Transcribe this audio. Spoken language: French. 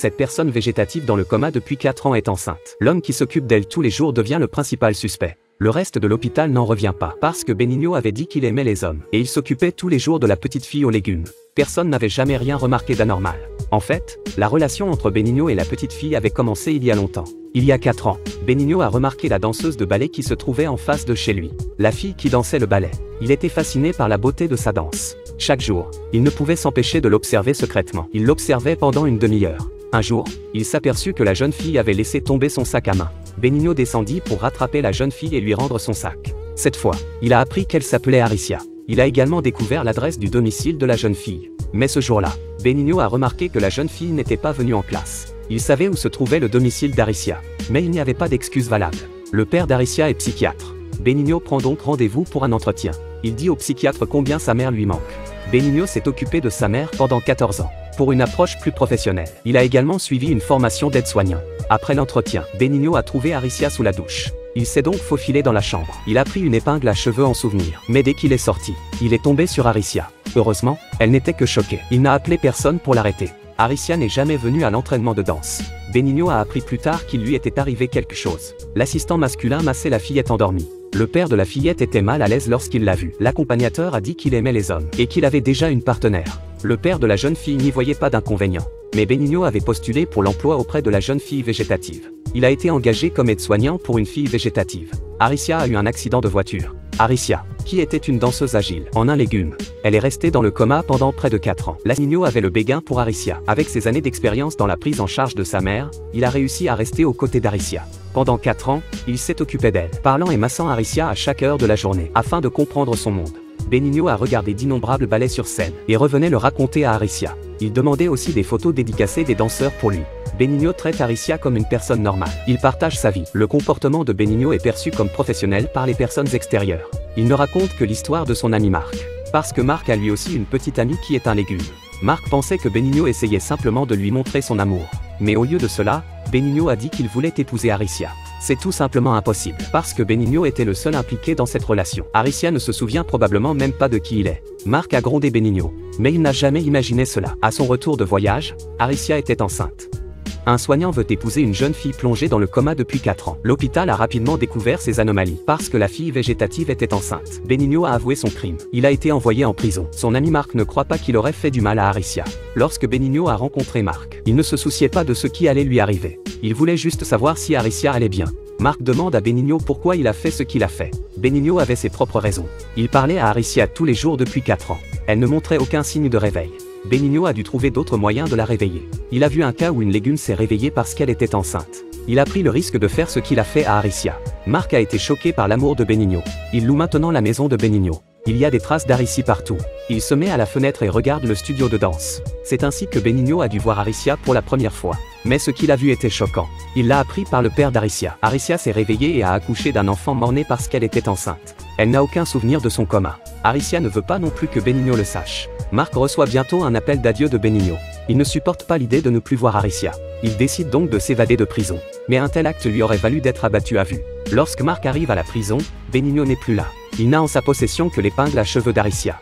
Cette personne végétative dans le coma depuis 4 ans est enceinte. L'homme qui s'occupe d'elle tous les jours devient le principal suspect. Le reste de l'hôpital n'en revient pas, parce que Benigno avait dit qu'il aimait les hommes, et il s'occupait tous les jours de la petite fille aux légumes. Personne n'avait jamais rien remarqué d'anormal. En fait, la relation entre Benigno et la petite fille avait commencé il y a longtemps. Il y a 4 ans, Benigno a remarqué la danseuse de ballet qui se trouvait en face de chez lui. La fille qui dansait le ballet. Il était fasciné par la beauté de sa danse. Chaque jour, il ne pouvait s'empêcher de l'observer secrètement. Il l'observait pendant une demi-heure. Un jour, il s'aperçut que la jeune fille avait laissé tomber son sac à main. Benigno descendit pour rattraper la jeune fille et lui rendre son sac. Cette fois, il a appris qu'elle s'appelait Aricia. Il a également découvert l'adresse du domicile de la jeune fille. Mais ce jour-là, Benigno a remarqué que la jeune fille n'était pas venue en classe. Il savait où se trouvait le domicile d'Aricia, mais il n'y avait pas d'excuse valable. Le père d'Aricia est psychiatre. Benigno prend donc rendez-vous pour un entretien. Il dit au psychiatre combien sa mère lui manque. Benigno s'est occupé de sa mère pendant 14 ans. Pour une approche plus professionnelle, il a également suivi une formation d'aide-soignant. Après l'entretien, Benigno a trouvé Aricia sous la douche. Il s'est donc faufilé dans la chambre. Il a pris une épingle à cheveux en souvenir. Mais dès qu'il est sorti, il est tombé sur Aricia. Heureusement, elle n'était que choquée. Il n'a appelé personne pour l'arrêter. Aricia n'est jamais venue à l'entraînement de danse. Benigno a appris plus tard qu'il lui était arrivé quelque chose. L'assistant masculin massait la fillette endormie. Le père de la fillette était mal à l'aise lorsqu'il l'a vue. L'accompagnateur a dit qu'il aimait les hommes et qu'il avait déjà une partenaire. Le père de la jeune fille n'y voyait pas d'inconvénient. Mais Benigno avait postulé pour l'emploi auprès de la jeune fille végétative. Il a été engagé comme aide-soignant pour une fille végétative. Aricia a eu un accident de voiture. Aricia, qui était une danseuse agile, en un légume. Elle est restée dans le coma pendant près de 4 ans. Benigno avait le béguin pour Aricia. Avec ses années d'expérience dans la prise en charge de sa mère, il a réussi à rester aux côtés d'Aricia. Pendant 4 ans, il s'est occupé d'elle, parlant et massant Aricia à chaque heure de la journée, afin de comprendre son monde. Benigno a regardé d'innombrables ballets sur scène, et revenait le raconter à Aricia. Il demandait aussi des photos dédicacées des danseurs pour lui. Benigno traite Aricia comme une personne normale. Il partage sa vie. Le comportement de Benigno est perçu comme professionnel par les personnes extérieures. Il ne raconte que l'histoire de son ami Marc. Parce que Marc a lui aussi une petite amie qui est un légume. Marc pensait que Benigno essayait simplement de lui montrer son amour. Mais au lieu de cela, Benigno a dit qu'il voulait épouser Aricia. C'est tout simplement impossible, parce que Benigno était le seul impliqué dans cette relation. Aricia ne se souvient probablement même pas de qui il est. Marc a grondé Benigno, mais il n'a jamais imaginé cela. À son retour de voyage, Aricia était enceinte. Un soignant veut épouser une jeune fille plongée dans le coma depuis 4 ans. L'hôpital a rapidement découvert ces anomalies, parce que la fille végétative était enceinte. Benigno a avoué son crime. Il a été envoyé en prison. Son ami Marc ne croit pas qu'il aurait fait du mal à Aricia. Lorsque Benigno a rencontré Marc, il ne se souciait pas de ce qui allait lui arriver. Il voulait juste savoir si Aricia allait bien. Marc demande à Benigno pourquoi il a fait ce qu'il a fait. Benigno avait ses propres raisons. Il parlait à Aricia tous les jours depuis 4 ans. Elle ne montrait aucun signe de réveil. Benigno a dû trouver d'autres moyens de la réveiller. Il a vu un cas où une légume s'est réveillée parce qu'elle était enceinte. Il a pris le risque de faire ce qu'il a fait à Aricia. Marc a été choqué par l'amour de Benigno. Il loue maintenant la maison de Benigno. Il y a des traces d'Aricia partout. Il se met à la fenêtre et regarde le studio de danse. C'est ainsi que Benigno a dû voir Aricia pour la première fois. Mais ce qu'il a vu était choquant. Il l'a appris par le père d'Aricia. Aricia s'est réveillée et a accouché d'un enfant mort-né parce qu'elle était enceinte. Elle n'a aucun souvenir de son coma. Aricia ne veut pas non plus que Benigno le sache. Marc reçoit bientôt un appel d'adieu de Benigno. Il ne supporte pas l'idée de ne plus voir Aricia. Il décide donc de s'évader de prison. Mais un tel acte lui aurait valu d'être abattu à vue. Lorsque Marc arrive à la prison, Benigno n'est plus là. Il n'a en sa possession que l'épingle à cheveux d'Aricia.